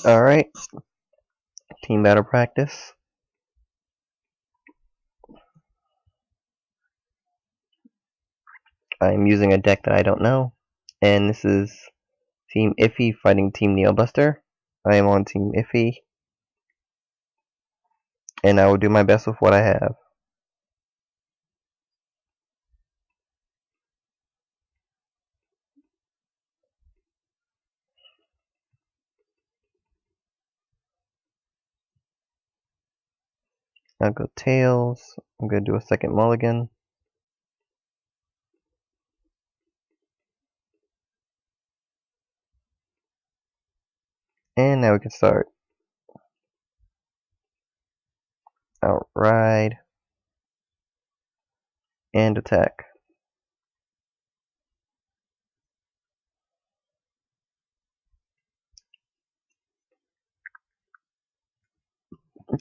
Alright, team battle practice. I'm using a deck that I don't know, and this is Team Iffy fighting Team Neobuster. I am on Team Iffy, and I will do my best with what I have. I'll go Tails. I'm going to do a second mulligan. And now we can start. Outride. And attack.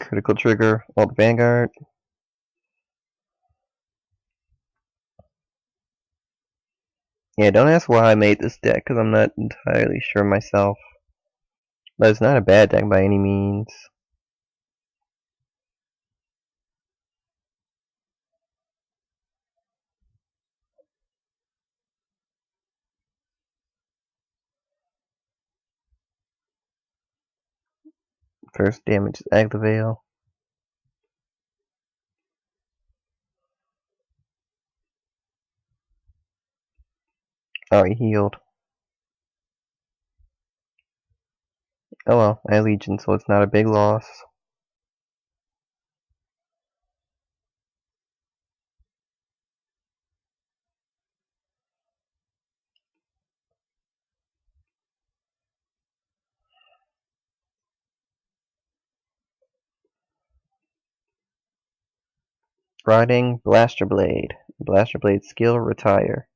Critical trigger, Alt Vanguard. Yeah, don't ask why I made this deck, because I'm not entirely sure myself. But it's not a bad deck by any means. First damage is Aglavale. Oh, he healed. Oh well, I have Legion, so it's not a big loss. Riding Blaster Blade. Blaster Blade skill, retire.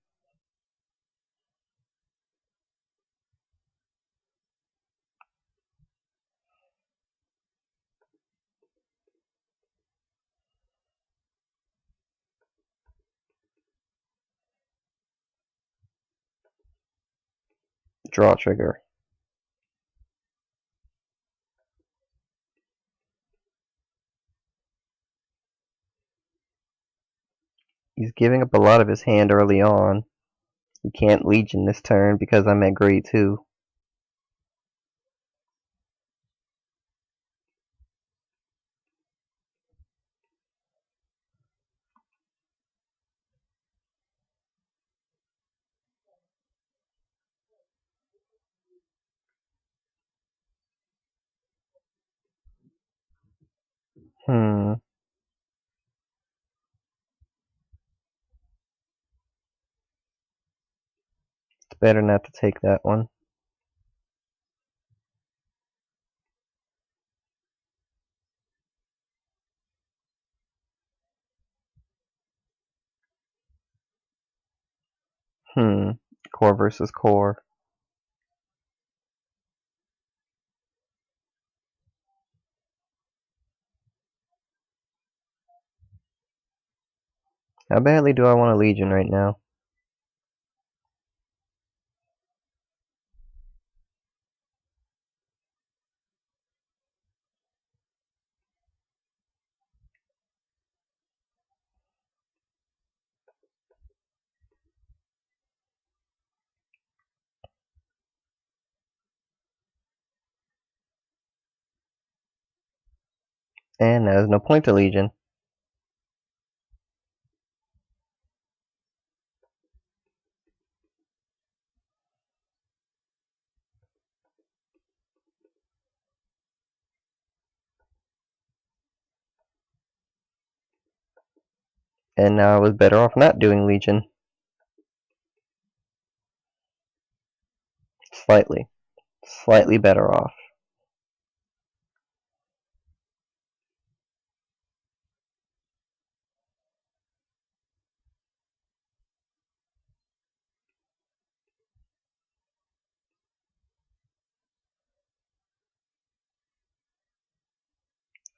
Draw trigger. He's giving up a lot of his hand early on. He can't Legion this turn because I'm at grade 2. It's better not to take that one. Core versus core. How badly do I want a Legion right now? And there's no point to Legion. And now I was better off not doing Legion. Slightly. Slightly better off.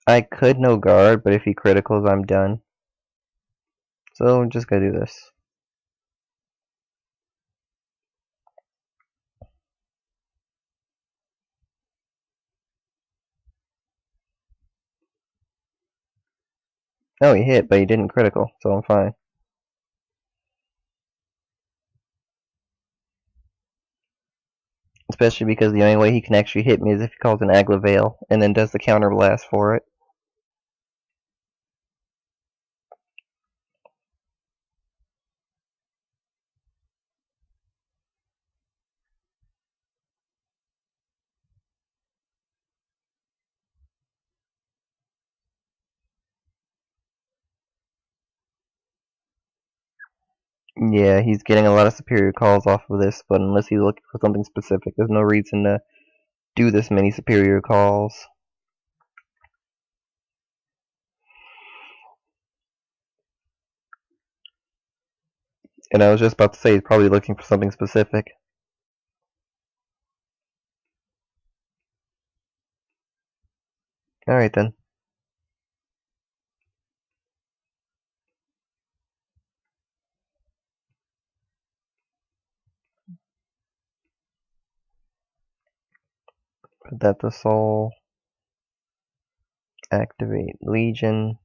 I could no guard, but if he criticals, I'm done. So I'm just gonna do this. No, he hit, but he didn't critical, so I'm fine. Especially because the only way he can actually hit me is if he calls an Aglavale and then does the counter blast for it. Yeah, he's getting a lot of superior calls off of this, but unless he's looking for something specific, there's no reason to do this many superior calls. And I was just about to say he's probably looking for something specific. Alright then. Put that to soul. Activate Legion.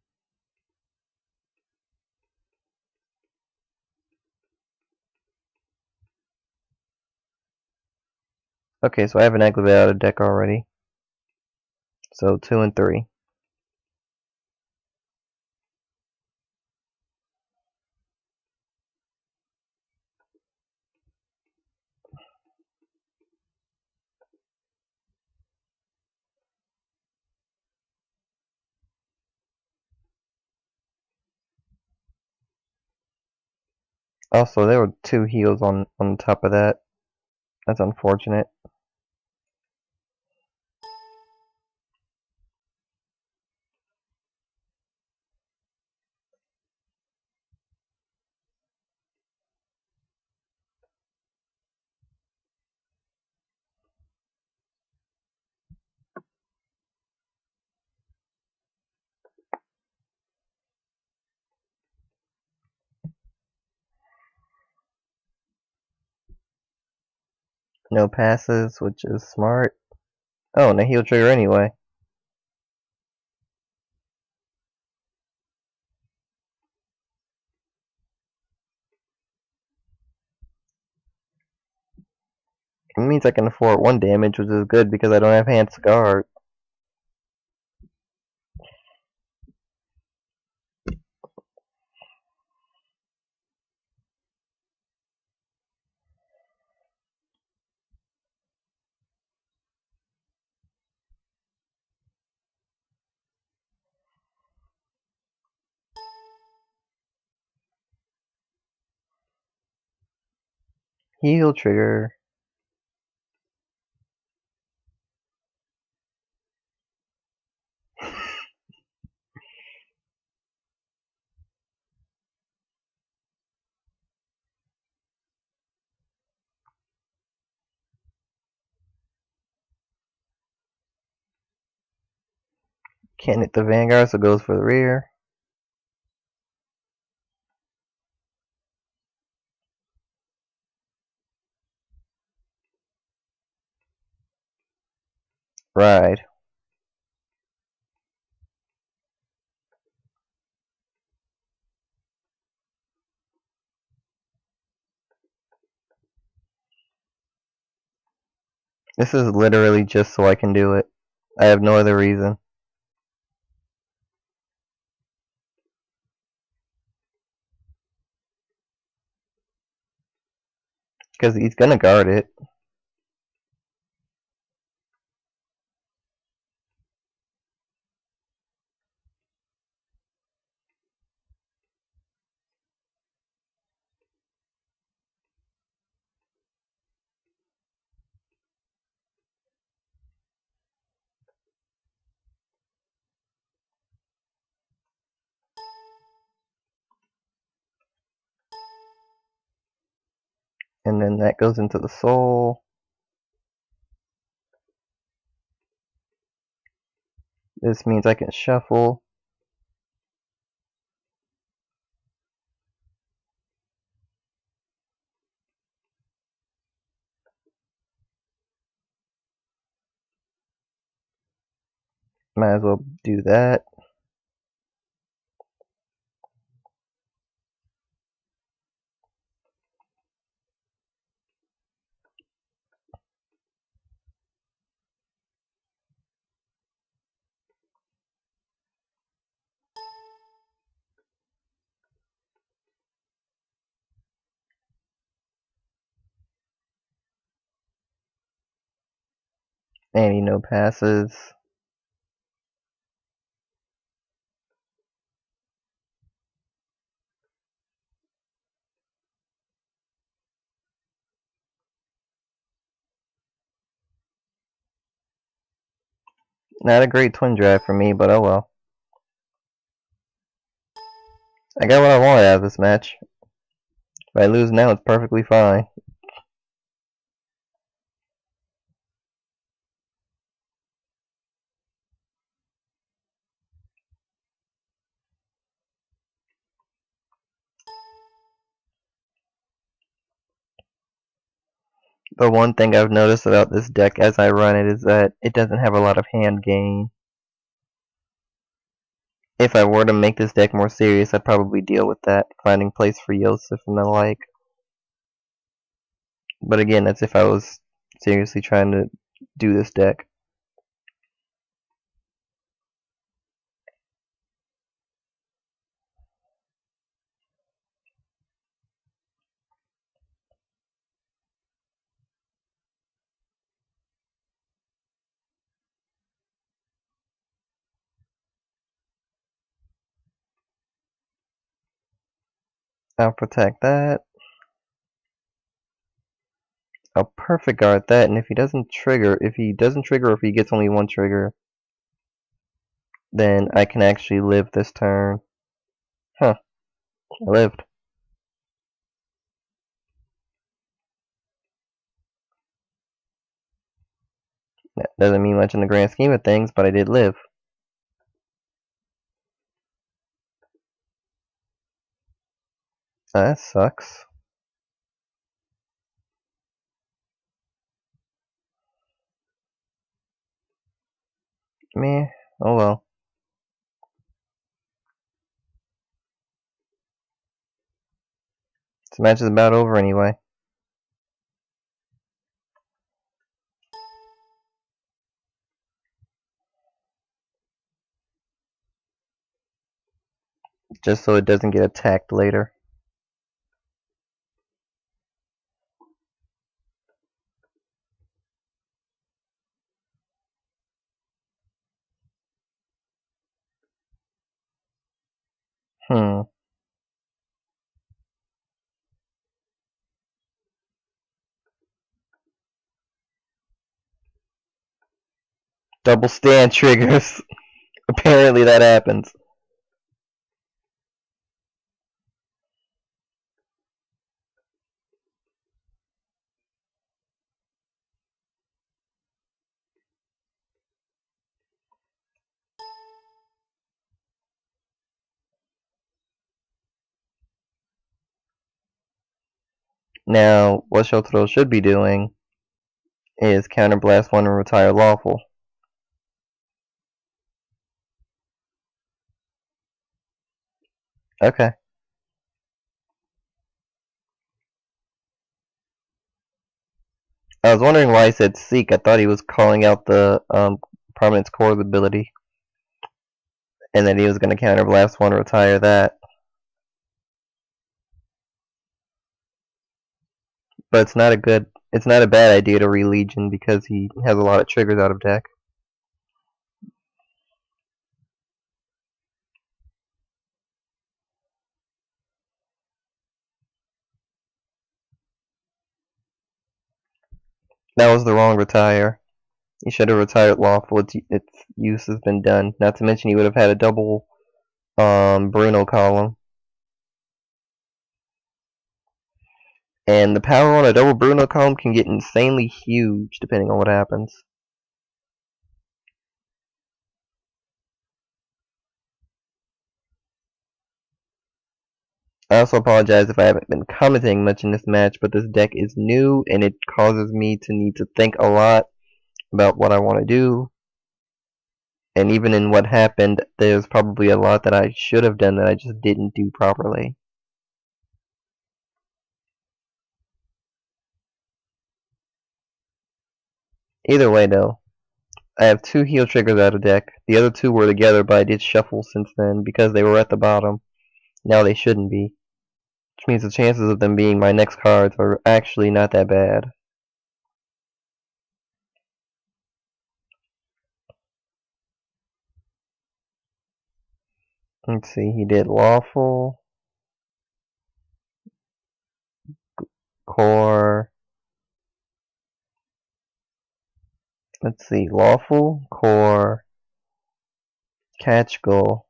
Okay, so I have an Aglavale out of deck already. So 2 and 3. Also, there were 2 heals on top of that. That's unfortunate. No passes, which is smart. Oh, and a heal trigger anyway. It means I can afford 1 damage, which is good because I don't have hands to guard. Heal trigger. Can't hit the Vanguard, so goes for the rear. Ride. This is literally just so I can do it. I have no other reason. Because he's gonna guard it. And then that goes into the soul. This means I can shuffle. Might as well do that. And he no passes. Not a great twin drive for me, but oh well. I got what I wanted out of this match. If I lose now, it's perfectly fine. The one thing I've noticed about this deck as I run it is that it doesn't have a lot of hand gain. If I were to make this deck more serious, I'd probably deal with that, finding place for Yosef and the like. But again, that's if I was seriously trying to do this deck. I'll protect that. I'll perfect guard that, and if he doesn't trigger or if he gets only one trigger, then I can actually live this turn. Huh, I lived. That doesn't mean much in the grand scheme of things, but I did live. That sucks. Meh, oh well. This match is about over anyway. Just so it doesn't get attacked later. Hmm. Double stand triggers. Apparently that happens. Now, what Shotaro should be doing is counterblast one and retire lawful. Okay. I was wondering why he said seek. I thought he was calling out the Prominence Core ability. And then he was going to counterblast one and retire that. But it's not a bad idea to re-Legion because he has a lot of triggers out of deck. That was the wrong retire. He should have retired lawful. Its use has been done. Not to mention he would have had a double Bruno column. And the power on a double Bruno column can get insanely huge depending on what happens. I also apologize if I haven't been commenting much in this match, but this deck is new and it causes me to need to think a lot about what I want to do. And even in what happened, there's probably a lot that I should have done that I just didn't do properly. Either way though, I have 2 heal triggers out of deck. The other 2 were together, but I did shuffle since then because they were at the bottom. Now they shouldn't be. Which means the chances of them being my next cards are actually not that bad. Let's see, he did lawful, core. Let's see, lawful, core, catch, goal,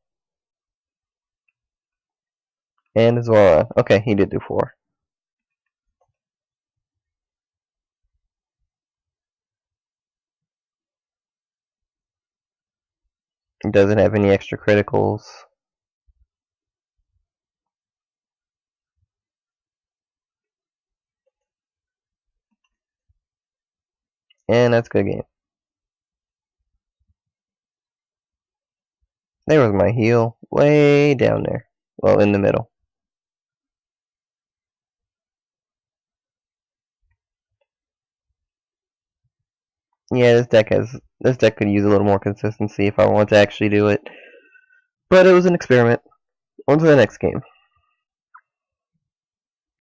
and Zora. Okay, he did do 4. He doesn't have any extra criticals. And that's a good game. There was my heal. Way down there. Well, in the middle. Yeah, this deck could use a little more consistency if I want to actually do it. But it was an experiment. On to the next game.